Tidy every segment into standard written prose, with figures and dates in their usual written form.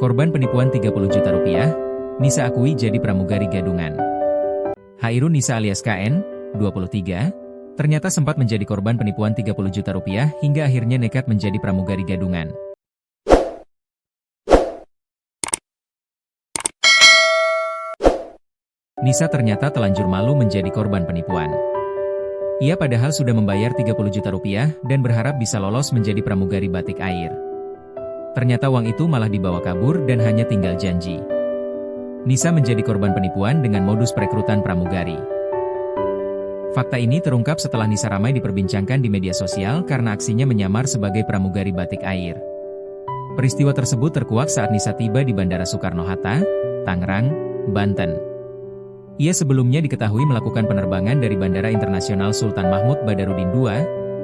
Korban penipuan 30 juta rupiah, Nisa akui jadi pramugari gadungan. Hairun Nisa alias KN, 23, ternyata sempat menjadi korban penipuan 30 juta rupiah hingga akhirnya nekat menjadi pramugari gadungan. Nisa ternyata telanjur malu menjadi korban penipuan. Ia padahal sudah membayar 30 juta rupiah dan berharap bisa lolos menjadi pramugari batik air. Ternyata uang itu malah dibawa kabur dan hanya tinggal janji. Nisa menjadi korban penipuan dengan modus perekrutan pramugari. Fakta ini terungkap setelah Nisa ramai diperbincangkan di media sosial karena aksinya menyamar sebagai pramugari batik air. Peristiwa tersebut terkuak saat Nisa tiba di Bandara Soekarno-Hatta, Tangerang, Banten. Ia sebelumnya diketahui melakukan penerbangan dari Bandara Internasional Sultan Mahmud Badarudin II,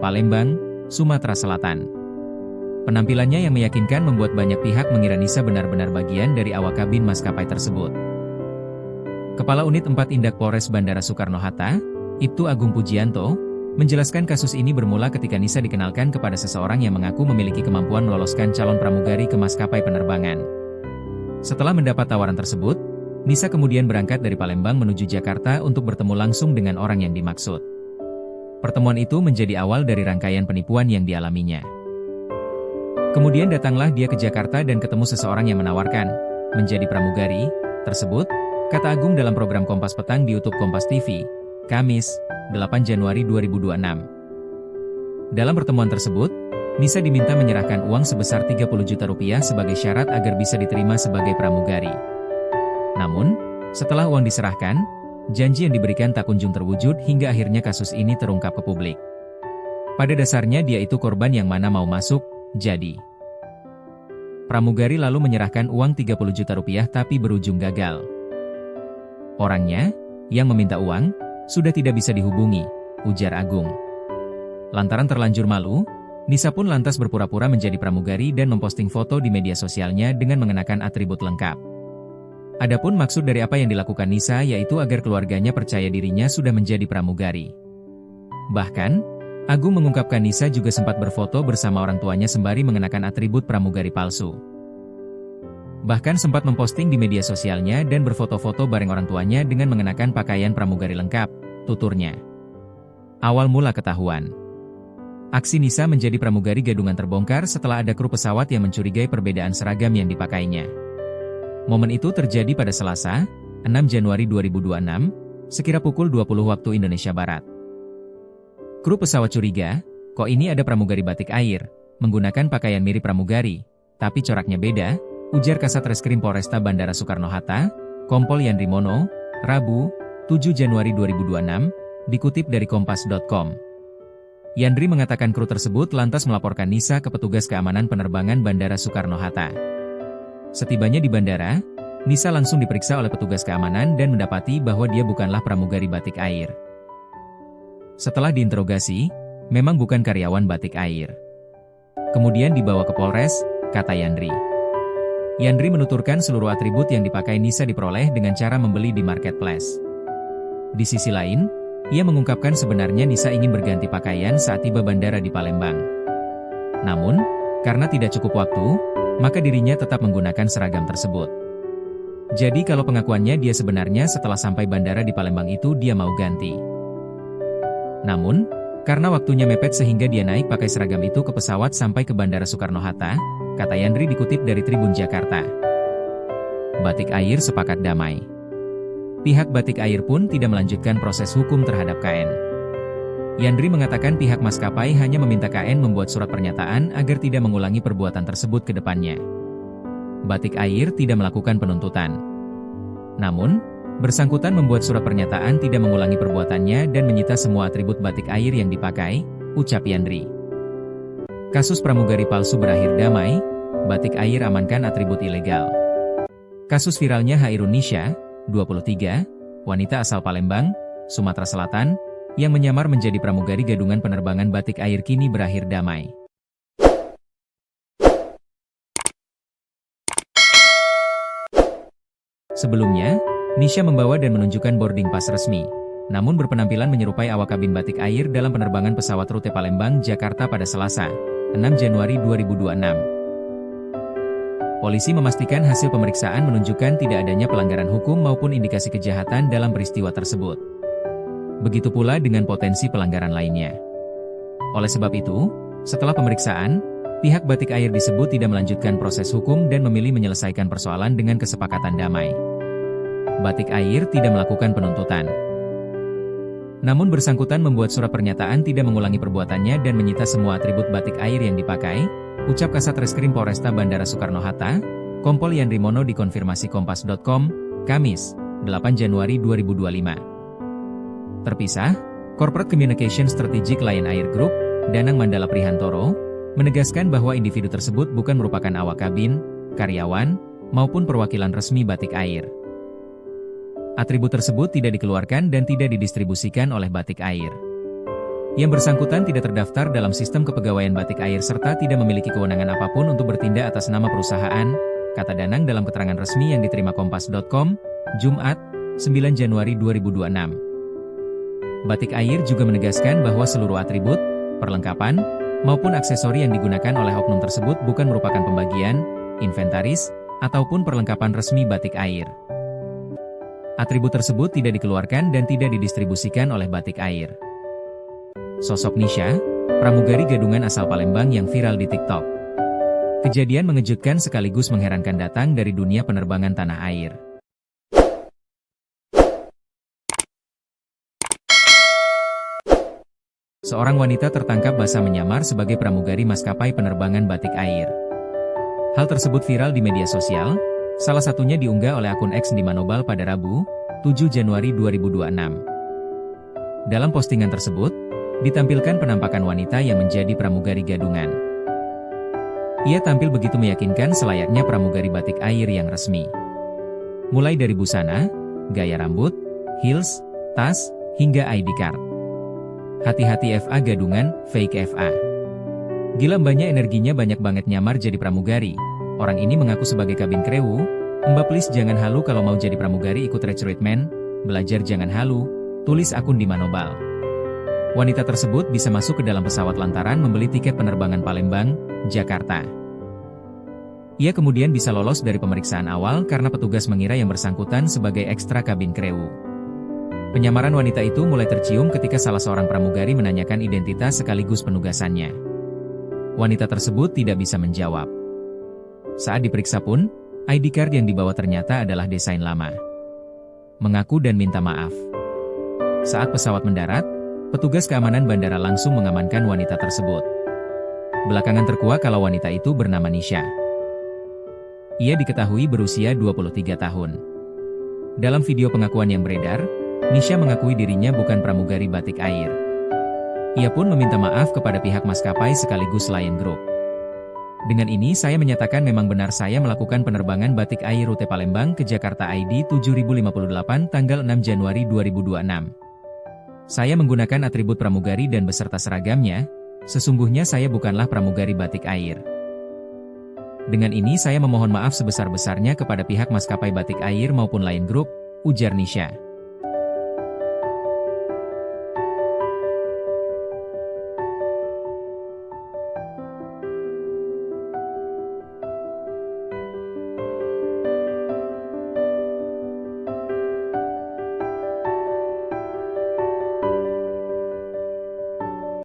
Palembang, Sumatera Selatan. Penampilannya yang meyakinkan membuat banyak pihak mengira Nisa benar-benar bagian dari awak kabin maskapai tersebut. Kepala Unit 4 Indak Polres Bandara Soekarno-Hatta, Ibtu Agung Pujianto, menjelaskan kasus ini bermula ketika Nisa dikenalkan kepada seseorang yang mengaku memiliki kemampuan meloloskan calon pramugari ke maskapai penerbangan. Setelah mendapat tawaran tersebut, Nisa kemudian berangkat dari Palembang menuju Jakarta untuk bertemu langsung dengan orang yang dimaksud. Pertemuan itu menjadi awal dari rangkaian penipuan yang dialaminya. Kemudian datanglah dia ke Jakarta dan ketemu seseorang yang menawarkan menjadi pramugari tersebut, kata Agung dalam program Kompas Petang di YouTube Kompas TV, Kamis, 8 Januari 2026. Dalam pertemuan tersebut, Nisa diminta menyerahkan uang sebesar 30 juta rupiah sebagai syarat agar bisa diterima sebagai pramugari. Namun, setelah uang diserahkan, janji yang diberikan tak kunjung terwujud hingga akhirnya kasus ini terungkap ke publik. Pada dasarnya dia itu korban yang mana mau masuk, jadi. Pramugari lalu menyerahkan uang 30 juta rupiah tapi berujung gagal. Orangnya, yang meminta uang, sudah tidak bisa dihubungi, ujar Agung. Lantaran terlanjur malu, Nisa pun lantas berpura-pura menjadi pramugari dan memposting foto di media sosialnya dengan mengenakan atribut lengkap. Adapun maksud dari apa yang dilakukan Nisa yaitu agar keluarganya percaya dirinya sudah menjadi pramugari. Bahkan, Agung mengungkapkan Nisa juga sempat berfoto bersama orang tuanya sembari mengenakan atribut pramugari palsu. Bahkan sempat memposting di media sosialnya dan berfoto-foto bareng orang tuanya dengan mengenakan pakaian pramugari lengkap, tuturnya. Awal mula ketahuan. Aksi Nisa menjadi pramugari gadungan terbongkar setelah ada kru pesawat yang mencurigai perbedaan seragam yang dipakainya. Momen itu terjadi pada Selasa, 6 Januari 2026, sekira pukul 20 waktu Indonesia Barat. Kru pesawat curiga, kok ini ada pramugari batik air, menggunakan pakaian mirip pramugari, tapi coraknya beda, ujar Kasat Reskrim Polresta Bandara Soekarno-Hatta, Kompol Yandri Mono, Rabu, 7 Januari 2026, dikutip dari Kompas.com. Yandri mengatakan kru tersebut lantas melaporkan Nisa ke petugas keamanan penerbangan Bandara Soekarno-Hatta. Setibanya di bandara, Nisa langsung diperiksa oleh petugas keamanan dan mendapati bahwa dia bukanlah pramugari batik air. Setelah diinterogasi, memang bukan karyawan batik air. Kemudian dibawa ke Polres, kata Yandri. Yandri menuturkan seluruh atribut yang dipakai Nisa diperoleh dengan cara membeli di marketplace. Di sisi lain, ia mengungkapkan sebenarnya Nisa ingin berganti pakaian saat tiba bandara di Palembang. Namun, karena tidak cukup waktu, maka dirinya tetap menggunakan seragam tersebut. Jadi kalau pengakuannya dia sebenarnya setelah sampai bandara di Palembang itu dia mau ganti. Namun, karena waktunya mepet sehingga dia naik pakai seragam itu ke pesawat sampai ke Bandara Soekarno-Hatta, kata Yandri dikutip dari Tribun Jakarta. Batik Air sepakat damai. Pihak Batik Air pun tidak melanjutkan proses hukum terhadap KN. Yandri mengatakan pihak maskapai hanya meminta KN membuat surat pernyataan agar tidak mengulangi perbuatan tersebut ke depannya. Batik Air tidak melakukan penuntutan. Namun, bersangkutan membuat surat pernyataan tidak mengulangi perbuatannya dan menyita semua atribut batik air yang dipakai, ucap Yandri. Kasus pramugari palsu berakhir damai, Batik Air amankan atribut ilegal. Kasus viralnya Hairun Nisa, 23, wanita asal Palembang, Sumatera Selatan, yang menyamar menjadi pramugari gadungan penerbangan batik air kini berakhir damai. Sebelumnya, Nisa membawa dan menunjukkan boarding pass resmi, namun berpenampilan menyerupai awak kabin batik air dalam penerbangan pesawat rute Palembang, Jakarta pada Selasa, 6 Januari 2026. Polisi memastikan hasil pemeriksaan menunjukkan tidak adanya pelanggaran hukum maupun indikasi kejahatan dalam peristiwa tersebut. Begitu pula dengan potensi pelanggaran lainnya. Oleh sebab itu, setelah pemeriksaan, pihak Batik Air disebut tidak melanjutkan proses hukum dan memilih menyelesaikan persoalan dengan kesepakatan damai. Batik Air tidak melakukan penuntutan. Namun bersangkutan membuat surat pernyataan tidak mengulangi perbuatannya dan menyita semua atribut Batik Air yang dipakai, ucap Kasat Reskrim Polresta Bandara Soekarno-Hatta, Kompol Yandri Mono dikonfirmasi Kompas.com, Kamis, 8 Januari 2025. Terpisah, Corporate Communication Strategic Lion Air Group, Danang Mandala Prihantoro, menegaskan bahwa individu tersebut bukan merupakan awak kabin, karyawan, maupun perwakilan resmi Batik Air. Atribut tersebut tidak dikeluarkan dan tidak didistribusikan oleh Batik Air. Yang bersangkutan tidak terdaftar dalam sistem kepegawaian Batik Air serta tidak memiliki kewenangan apapun untuk bertindak atas nama perusahaan, kata Danang dalam keterangan resmi yang diterima Kompas.com, Jumat, 9 Januari 2026. Batik Air juga menegaskan bahwa seluruh atribut, perlengkapan, maupun aksesori yang digunakan oleh oknum tersebut bukan merupakan pembagian, inventaris, ataupun perlengkapan resmi Batik Air. Atribut tersebut tidak dikeluarkan dan tidak didistribusikan oleh Batik Air. Sosok Nisha, pramugari gadungan asal Palembang yang viral di TikTok. Kejadian mengejutkan sekaligus mengherankan datang dari dunia penerbangan tanah air. Seorang wanita tertangkap basah menyamar sebagai pramugari maskapai penerbangan Batik Air. Hal tersebut viral di media sosial, salah satunya diunggah oleh akun X di Manobal pada Rabu, 7 Januari 2026. Dalam postingan tersebut, ditampilkan penampakan wanita yang menjadi pramugari gadungan. Ia tampil begitu meyakinkan selayaknya pramugari Batik Air yang resmi. Mulai dari busana, gaya rambut, heels, tas, hingga ID card. Hati-hati FA gadungan, fake FA. Gila mbaknya energinya banyak banget nyamar jadi pramugari. Orang ini mengaku sebagai kabin krewu, "Mbak please jangan halu kalau mau jadi pramugari ikut recruitment, belajar jangan halu," tulis akun di Manobal. Wanita tersebut bisa masuk ke dalam pesawat lantaran membeli tiket penerbangan Palembang, Jakarta. Ia kemudian bisa lolos dari pemeriksaan awal karena petugas mengira yang bersangkutan sebagai ekstra kabin krewu. Penyamaran wanita itu mulai tercium ketika salah seorang pramugari menanyakan identitas sekaligus penugasannya. Wanita tersebut tidak bisa menjawab. Saat diperiksa pun, ID card yang dibawa ternyata adalah desain lama. Mengaku dan minta maaf. Saat pesawat mendarat, petugas keamanan bandara langsung mengamankan wanita tersebut. Belakangan terkuak kalau wanita itu bernama Nisha. Ia diketahui berusia 23 tahun. Dalam video pengakuan yang beredar, Nisha mengakui dirinya bukan pramugari Batik Air. Ia pun meminta maaf kepada pihak maskapai sekaligus Lion Group. Dengan ini saya menyatakan memang benar saya melakukan penerbangan Batik Air rute Palembang ke Jakarta ID 7058 tanggal 6 Januari 2026. Saya menggunakan atribut pramugari dan beserta seragamnya, sesungguhnya saya bukanlah pramugari Batik Air. Dengan ini saya memohon maaf sebesar-besarnya kepada pihak maskapai Batik Air maupun Lion Group, ujar Nisha.